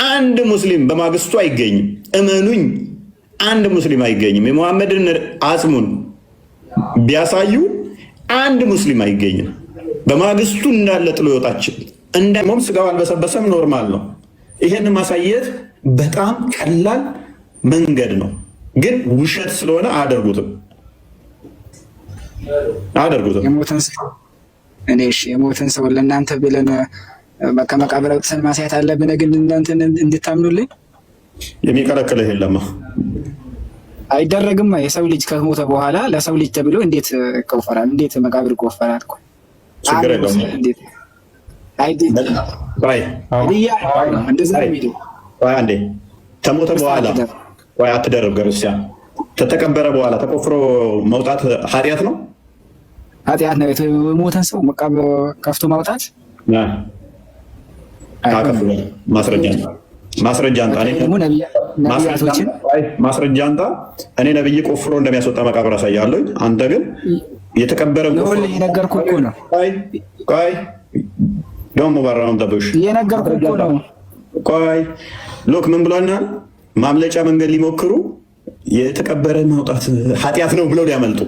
አንድ ሙስሊም በማግስቱ አይገኝም። እመኑኝ፣ አንድ ሙስሊም አይገኝም። የሙሐመድን አጽሙን ቢያሳዩ አንድ ሙስሊም አይገኝም። በማግስቱ እንዳለ ጥሎ ይወጣችን እንደሞም ስጋው አልበሰበሰም፣ ኖርማል ነው። ይሄን ማሳየት በጣም ቀላል መንገድ ነው፣ ግን ውሸት ስለሆነ አያደርጉትም። የሞትን ሰው ለእናንተ ብለን ከመቃብር አውጥተን ማሳየት አለብን፣ ግን እናንተ እንድታምኑልኝ የሚከለክልህ የለማ። አይደረግማ። የሰው ልጅ ከሞተ በኋላ ለሰው ልጅ ተብሎ እንዴት ይቆፈራል? እንዴት መቃብር ይቆፈራል? ችግር የለውም። አንዴ ከሞተ በኋላ አትደረብ። ክርስቲያን ከተቀበረ በኋላ ተቆፍሮ መውጣት ኃጢአት ነው፣ ኃጢአት ነው። የሞተን ሰው መቃብር ከፍቶ ማውጣት ማስረጃ አንጣ። እኔ ነብይ ቆፍሮ እንደሚያስወጣ መቃብር አሳያለሁ። አንተ ግን የተቀበረ የነገርኩህ እኮ ነው። ቆይ ደግሞ ባራውን ተበሽ የነገርኩህ እኮ ነው። ቆይ ሎክ ምን ብሏናል? ማምለጫ መንገድ ሊሞክሩ የተቀበረ ማውጣት ኃጢአት ነው ብለው ሊያመልጡ።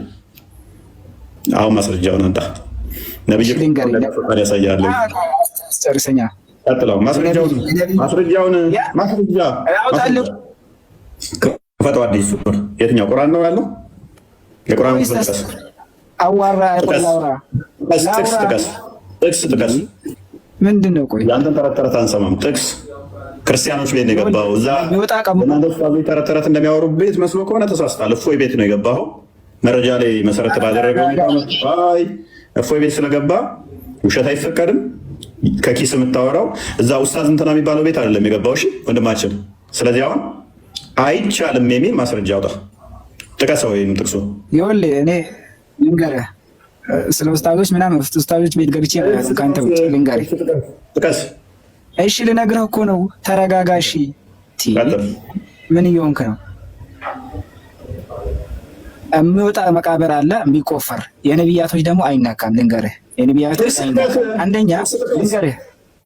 አሁን ማስረጃውን አንጣ። ነብይ ያሳያለሁ። ጨርሰኛ ቀጥለው ማስረጃውን ክፈተው። አዲስ ሱር የትኛው ቁርአን ነው ያለው? የቁርአን ጥቅስ ጥቀስ። ምንድን ነው? ቆይ ያንተን ተረት አንሰማም። ጥቅስ ክርስቲያኖች ቤት ነው የገባው። እዛ ተረት ተረት እንደሚያወሩ ቤት መስሎ ከሆነ ተሳስታል። እፎይ ቤት ነው የገባው። መረጃ ላይ መሰረት ባደረገው እፎይ ቤት ስለገባ ውሸት አይፈቀድም። ከኪስ የምታወራው እዛ ኡስታዝ እንትና የሚባለው ቤት አይደለም የገባው። እሺ ወንድማችን፣ ስለዚህ አሁን አይቻልም የሚል ማስረጃ አውጣ፣ ጥቀሰው። ወይም ጥቅሱ ይኸውልህ፣ እኔ ልንገርህ ስለ ኡስታዞች ምናምን ኡስታዞች ቤት ገብቼ ከአንተ ውጭ ልንገርህ። ጥቀስ። እሺ ልነግርህ እኮ ነው። ተረጋጋ። እሺ ምን እየሆንክ ነው? የሚወጣ መቃብር አለ የሚቆፈር። የነቢያቶች ደግሞ አይናካም። ልንገርህ፣ የነቢያቶች አይናካም። አንደኛ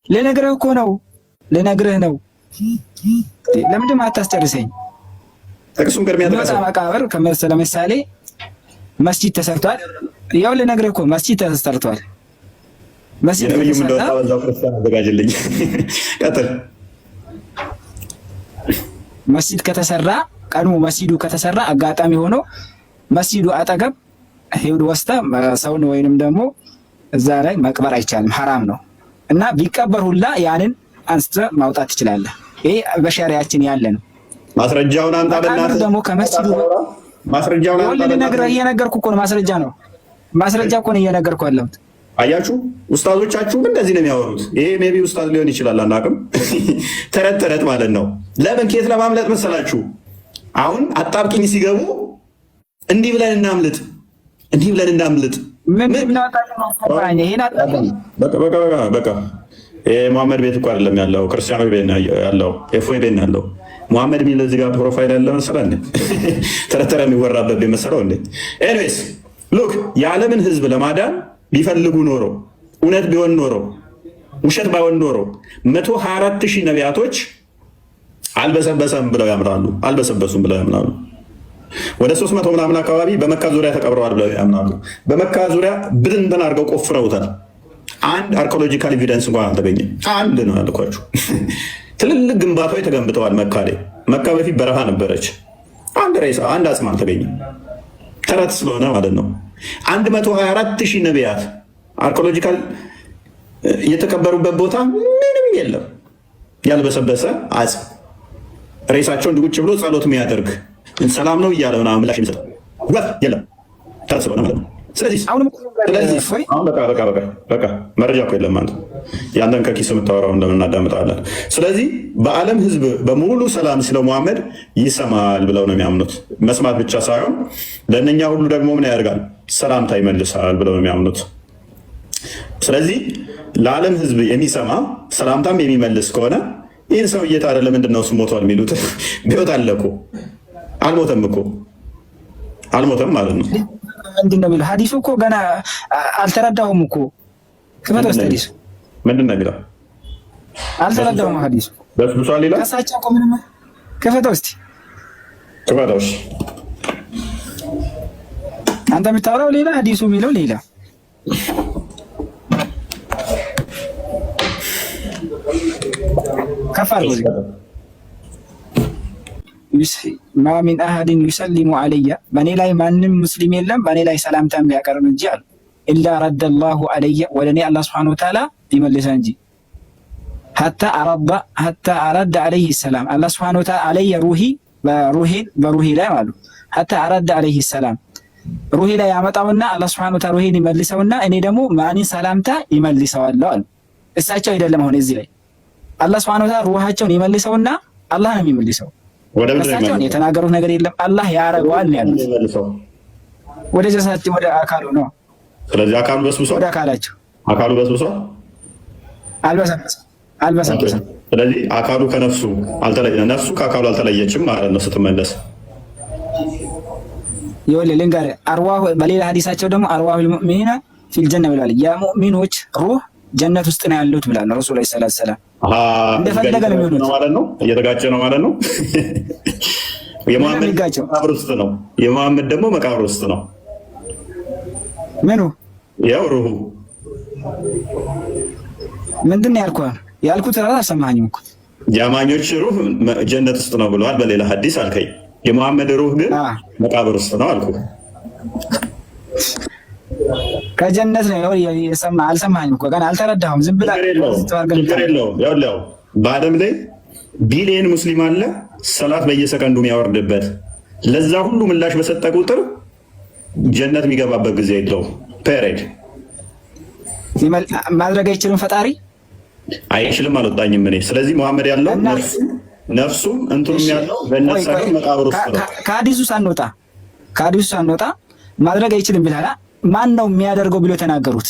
ልነግርህ እኮ ነው፣ ልነግርህ ነው። ለምንድን አታስጨርሰኝ? የሚወጣ መቃብር ለምሳሌ መስጂድ ተሰርቷል። ያው ልነግርህ እኮ መስጂድ ተሰርቷል። መስጂድ ከተሰራ ቀድሞ መስጂዱ ከተሰራ አጋጣሚ ሆኖ መስጂዱ አጠገብ ሄድ ወስታ ሰውን ወይንም ደግሞ እዛ ላይ መቅበር አይቻልም፣ ሐራም ነው። እና ቢቀበር ሁላ ያንን አንስተህ ማውጣት ትችላለህ። ይሄ በሸሪያችን ያለ ነው። ማስረጃውን አንተ በእናትህ ደግሞ ከመስጂዱ ማስረጃውን አንተ እየነገርኩህ እኮ ነው። ማስረጃ እኮ ነው እየነገርኩህ ያለሁት። አያችሁ፣ ኡስታዞቻችሁ እንደዚህ ነው የሚያወሩት። ይሄ ሜቢ ኡስታዝ ሊሆን ይችላል፣ አናውቅም። ተረት ተረት ማለት ነው። ለምን ኬት ለማምለጥ መሰላችሁ? አሁን አጣብቂኝ ሲገቡ እንዲህ ብለን እናምልጥ። በቃ ሙሐመድ ቤት እኮ አይደለም ያለው፣ ክርስቲያኖች ቤት ያለው፣ ኤፎይ ቤት ያለው። ሙሐመድ የሚል እዚህ ጋር ፕሮፋይል ያለ መሰለህ እንዴ? ተረት ተረት የሚወራበት ቤት መሰለው እንዴ? ኤኒዌይስ ሉክ፣ የዓለምን ህዝብ ለማዳን ቢፈልጉ ኖሮ፣ እውነት ቢሆን ኖሮ፣ ውሸት ባይሆን ኖሮ 124,000 ነቢያቶች አልበሰበሰም ብለው ያምናሉ፣ አልበሰበሱም ብለው ያምናሉ። ወደ 300 ምናምን አካባቢ በመካ ዙሪያ ተቀብረዋል ብለው ያምናሉ። በመካ ዙሪያ ብትንትን አድርገው ቆፍረውታል። አንድ አርኪኦሎጂካል ኤቪደንስ እንኳን አልተገኘም። አንድ ነው ያልኳችሁ። ትልልቅ ግንባታዎች ተገንብተዋል መካ ላይ። መካ በፊት በረሃ ነበረች። አንድ ሬሳ፣ አንድ አጽም አልተገኘም። ተረት ስለሆነ ማለት ነው። 124,000 ነቢያት አርኪኦሎጂካል የተቀበሩበት ቦታ ምንም የለም። ያልበሰበሰ አጽም፣ ሬሳቸው እንዲቁጭ ብሎ ጸሎት የሚያደርግ ሰላም ነው እያለ ምናምን ምላሽ የሚሰጥ የለም። ተረት ስለሆነ ማለት ነው። ስለዚህ በቃ መረጃ እኮ የለም። አንተ ያንተን ከኪስ የምታወራው እንደምናዳምጣለን። ስለዚህ በዓለም ህዝብ በሙሉ ሰላም ስለ ሙሐመድ ይሰማል ብለው ነው የሚያምኑት። መስማት ብቻ ሳይሆን ለእነኛ ሁሉ ደግሞ ምን ያደርጋል? ሰላምታ ይመልሳል ብለው ነው የሚያምኑት። ስለዚህ ለዓለም ህዝብ የሚሰማ ሰላምታም የሚመልስ ከሆነ ይህን ሰው ታዲያ ለምንድን ነው እሱ ሞቷል የሚሉት? ቢወት አለ እኮ አልሞተም እኮ አልሞተም ማለት ነው። ምንድን ነው የሚለው ሀዲሱ እኮ ገና አልተረዳሁም እኮ። ክፈት ውስጥ ሀዲሱ ምንድን ነው የሚለው? አልተረዳሁም ሀዲሱ በስብሷል ይላል። ከሳቸው እኮ ምንም ክፈተው እስቲ ክፈተው። አንተ የምታወራው ሌላ፣ ሐዲሱ የሚለው ሌላ። ከፍ አድርጎ ማ ሚን አሐድን ዩሰሊሙ አለየ በእኔ ላይ ማንም ሙስሊም የለም በእኔ ላይ ሰላምታ የሚያቀርብ እንጂ አሉ ኢላ ረደ ላሁ አለየ ወደ እኔ አላህ ሱብሓነሁ ወተዓላ ይመልሰ እንጂ ሐታ አረደ አለይህ ሰላም አላህ ሱብሓነሁ ወተዓላ አለየ ሩሂ በሩሂ ላይ አሉ ሐታ አረደ አለይህ ሰላም ሩሂ ላይ ያመጣውና አላህ ሱብሓነሁ ወተዓላ ሩሂን ይመልሰውና እኔ ደግሞ ማንን ሰላምታ ይመልሰዋለሁ አሉ። እሳቸው አይደለም አሁን እዚህ ላይ አላህ ሱብሓነሁ ወተዓላ ሩሃቸውን ይመልሰውና አላህ ነው የሚመልሰው። እሳቸው የተናገሩት ነገር የለም አላህ ያረገዋል ነው ያሉት። ወደ ጀሳቸው ወደ አካሉ ነው። ስለዚህ አካሉ በስብሶ ወደ አካሉ በስብሶ አልበሰበሰም። ስለዚህ አካሉ ከነፍሱ አልተለየ፣ ነፍሱ ከአካሉ አልተለየችም ማለት ነው ስትመለስ። ይኸውልህ ልንገርህ፣ አርዋሁ በሌላ ሐዲሳቸው ደግሞ አርዋሁል ሙእሚኒና ፊል ጀነ ብለዋል። የሙእሚኖች ሩህ ጀነት ውስጥ ነው ያሉት ብለዋል ረሱል ሰለላሁ ዐለይሂ ወሰለም። እንደፈለገ ነው የሚሆኑት ማለት ነው። እየተጋጨ ነው ማለት ነው። የሙሐመድ መቃብር ውስጥ ነው፣ የሙሐመድ ደግሞ መቃብር ውስጥ ነው። ምኑ ያው ሩሁ ምንድን ነው ያልኩት ራሱ አልሰማኸኝም እኮ። የአማኞች ሩህ ጀነት ውስጥ ነው ብለዋል በሌላ ሐዲስ አልከኝ። የሙሐመድ ሩህ ግን መቃብር ውስጥ ነው አልኩ። ከጀነት ነው የሰማ አልሰማኸኝም እኮ ገና አልተረዳሁም። ዝም ብለህ ችግር የለውም። ያው በዓለም ላይ ቢሊየን ሙስሊም አለ ሰላት በየሰከንዱ የሚያወርድበት። ለዛ ሁሉ ምላሽ በሰጠ ቁጥር ጀነት የሚገባበት ጊዜ የለውም። ፔሬድ ማድረግ አይችልም ፈጣሪ አይችልም አልወጣኝም እኔ። ስለዚህ መሐመድ ያለው ነፍሱም እንትኑም ያለው በእነሱ መቃብር ውስጥ ነው። ከሐዲሱ ሳንወጣ ማድረግ አይችልም ብላላ ማን ነው የሚያደርገው ብሎ የተናገሩት?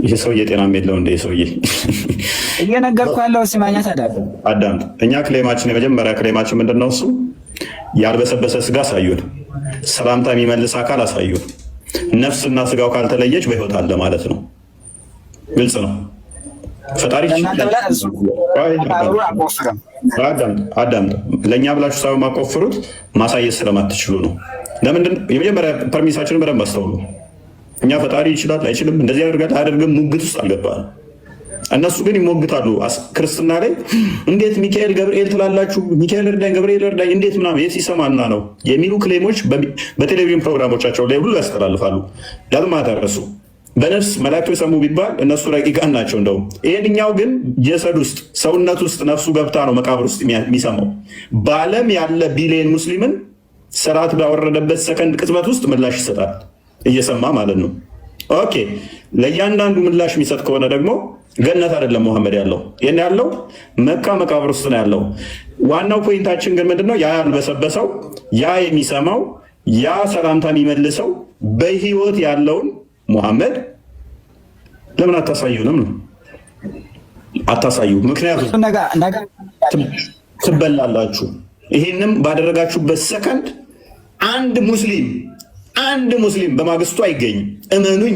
ይሄ ሰውዬ ጤናም የለው እንደ ሰውዬ እየነገርኩ ያለው ሲማኛ ታዳለ አዳምጥ። እኛ ክሌማችን የመጀመሪያ ክሌማችን ምንድነው? እሱ ያልበሰበሰ ስጋ አሳዩን፣ ሰላምታ የሚመልስ አካል አሳዩን። ነፍስና ስጋው ካልተለየች በህይወት አለ ማለት ነው። ግልጽ ነው። ፈጣሪ አዳምጥ። ለእኛ ብላችሁ ሳይሆን ማቆፍሩት ማሳየት ስለማትችሉ ነው። ለምንድን የመጀመሪያ ፐርሚሳችንን በደንብ አስተውሉ። እኛ ፈጣሪ ይችላል አይችልም፣ እንደዚህ ያደርጋል አያደርግም ሙግት ውስጥ አልገባንም። እነሱ ግን ይሞግታሉ። ክርስትና ላይ እንዴት ሚካኤል ገብርኤል ትላላችሁ? ሚካኤል እርዳኝ፣ ገብርኤል እርዳኝ እንዴት ምናምን የት ይሰማና ነው የሚሉ ክሌሞች በቴሌቪዥን ፕሮግራሞቻቸው ላይ ሁሉ ያስተላልፋሉ። ያልማተረሱ በነፍስ መላእክቶች ሰሙ ቢባል እነሱ ረቂቃን ናቸው። እንደውም ይሄንኛው ግን ጀሰድ ውስጥ ሰውነት ውስጥ ነፍሱ ገብታ ነው መቃብር ውስጥ የሚሰማው። በዓለም ያለ ቢሊየን ሙስሊምን ሰላት ባወረደበት ሰከንድ ቅጽበት ውስጥ ምላሽ ይሰጣል፣ እየሰማ ማለት ነው። ኦኬ፣ ለእያንዳንዱ ምላሽ የሚሰጥ ከሆነ ደግሞ ገነት አይደለም መሐመድ ያለው፣ ይሄን ያለው መካ መቃብር ውስጥ ነው ያለው። ዋናው ፖይንታችን ግን ምንድነው? ያ ያልበሰበሰው፣ ያ የሚሰማው፣ ያ ሰላምታ የሚመልሰው በህይወት ያለውን ሙሐመድ ለምን አታሳዩንም ነው? አታሳዩ። ምክንያቱም ትበላላችሁ። ይህንም ባደረጋችሁበት ሰከንድ አንድ ሙስሊም በማግስቱ አይገኝም። እመኑኝ፣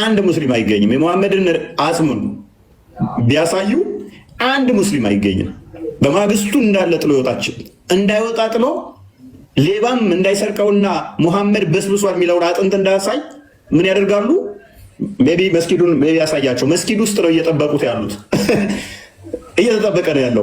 አንድ ሙስሊም አይገኝም። የሙሐመድን አጽሙን ቢያሳዩ አንድ ሙስሊም አይገኝም። በማግስቱ እንዳለ ጥሎ ይወጣችን እንዳይወጣ ጥሎ ሌባም እንዳይሰርቀውና ሙሐመድ በስብሷል የሚለውን አጥንት እንዳያሳይ ምን ያደርጋሉ? ሜቢ መስጊዱን ያሳያቸው። መስጊድ ውስጥ ነው እየጠበቁት ያሉት፣ እየተጠበቀ ነው ያለው።